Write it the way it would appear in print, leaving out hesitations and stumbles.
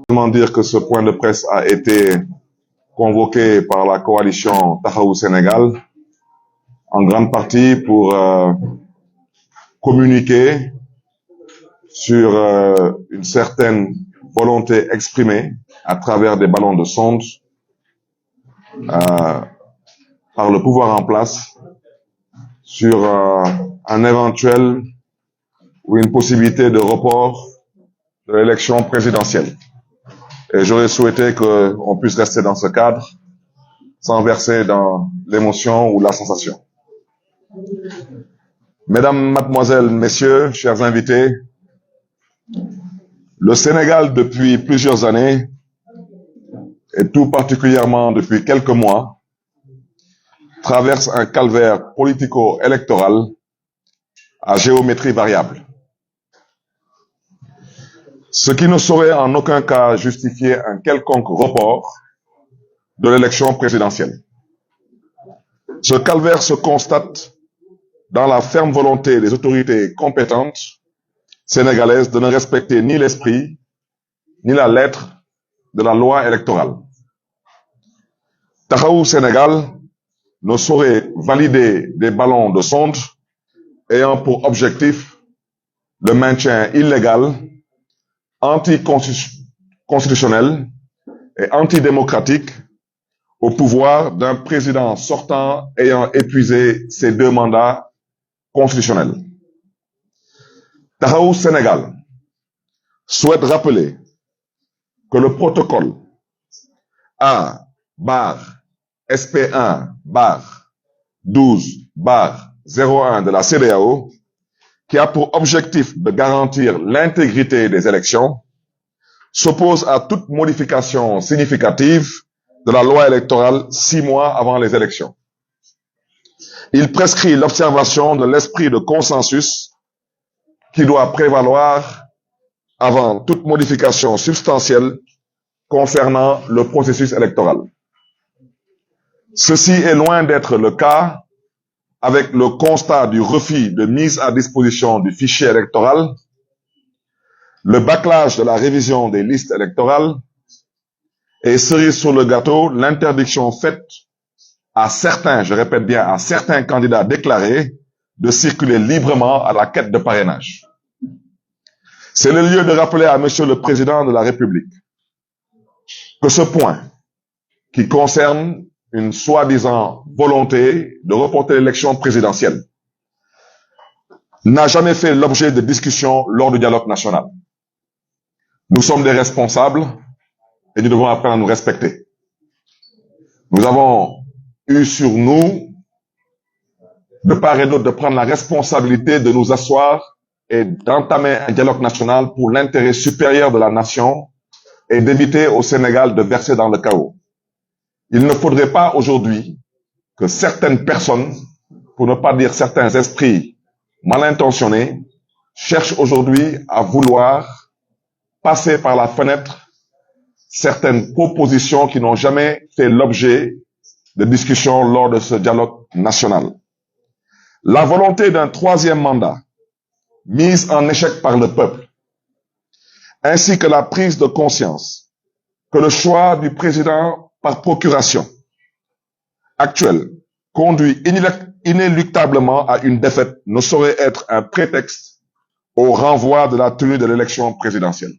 Comment dire que ce point de presse a été convoqué par la coalition Taxawu Sénégal, en grande partie pour communiquer sur une certaine volonté exprimée à travers des ballons de sonde par le pouvoir en place sur un éventuel ou une possibilité de report de l'élection présidentielle. Et j'aurais souhaité qu'on puisse rester dans ce cadre sans verser dans l'émotion ou la sensation. Mesdames, mademoiselles, messieurs, chers invités, le Sénégal, depuis plusieurs années, et tout particulièrement depuis quelques mois, traverse un calvaire politico-électoral à géométrie variable. Ce qui ne saurait en aucun cas justifier un quelconque report de l'élection présidentielle. Ce calvaire se constate dans la ferme volonté des autorités compétentes sénégalaises de ne respecter ni l'esprit, ni la lettre de la loi électorale. Taxawu Sénégal ne saurait valider des ballons de sonde ayant pour objectif le maintien illégal, anticonstitutionnel et antidémocratique au pouvoir d'un président sortant ayant épuisé ses 2 mandats constitutionnels. Taxawu Sénégal souhaite rappeler que le protocole A/SP1/12/01 de la CEDEAO, qui a pour objectif de garantir l'intégrité des élections, s'oppose à toute modification significative de la loi électorale 6 mois avant les élections. Il prescrit l'observation de l'esprit de consensus qui doit prévaloir avant toute modification substantielle concernant le processus électoral. Ceci est loin d'être le cas avec le constat du refus de mise à disposition du fichier électoral, le bâclage de la révision des listes électorales et cerise sur le gâteau, l'interdiction faite à certains, je répète bien, à certains candidats déclarés de circuler librement à la quête de parrainage. C'est le lieu de rappeler à Monsieur le Président de la République que ce point, qui concerne une soi-disant volonté de reporter l'élection présidentielle, n'a jamais fait l'objet de discussions lors du dialogue national. Nous sommes des responsables et nous devons apprendre à nous respecter. Nous avons eu sur nous, de part et d'autre, de prendre la responsabilité de nous asseoir et d'entamer un dialogue national pour l'intérêt supérieur de la nation et d'éviter au Sénégal de verser dans le chaos. Il ne faudrait pas aujourd'hui que certaines personnes, pour ne pas dire certains esprits mal intentionnés, cherchent aujourd'hui à vouloir passer par la fenêtre certaines propositions qui n'ont jamais fait l'objet de discussions lors de ce dialogue national. La volonté d'un 3e mandat, mise en échec par le peuple, ainsi que la prise de conscience que le choix du président par procuration actuel conduit inéluctablement à une défaite ne saurait être un prétexte au renvoi de la tenue de l'élection présidentielle.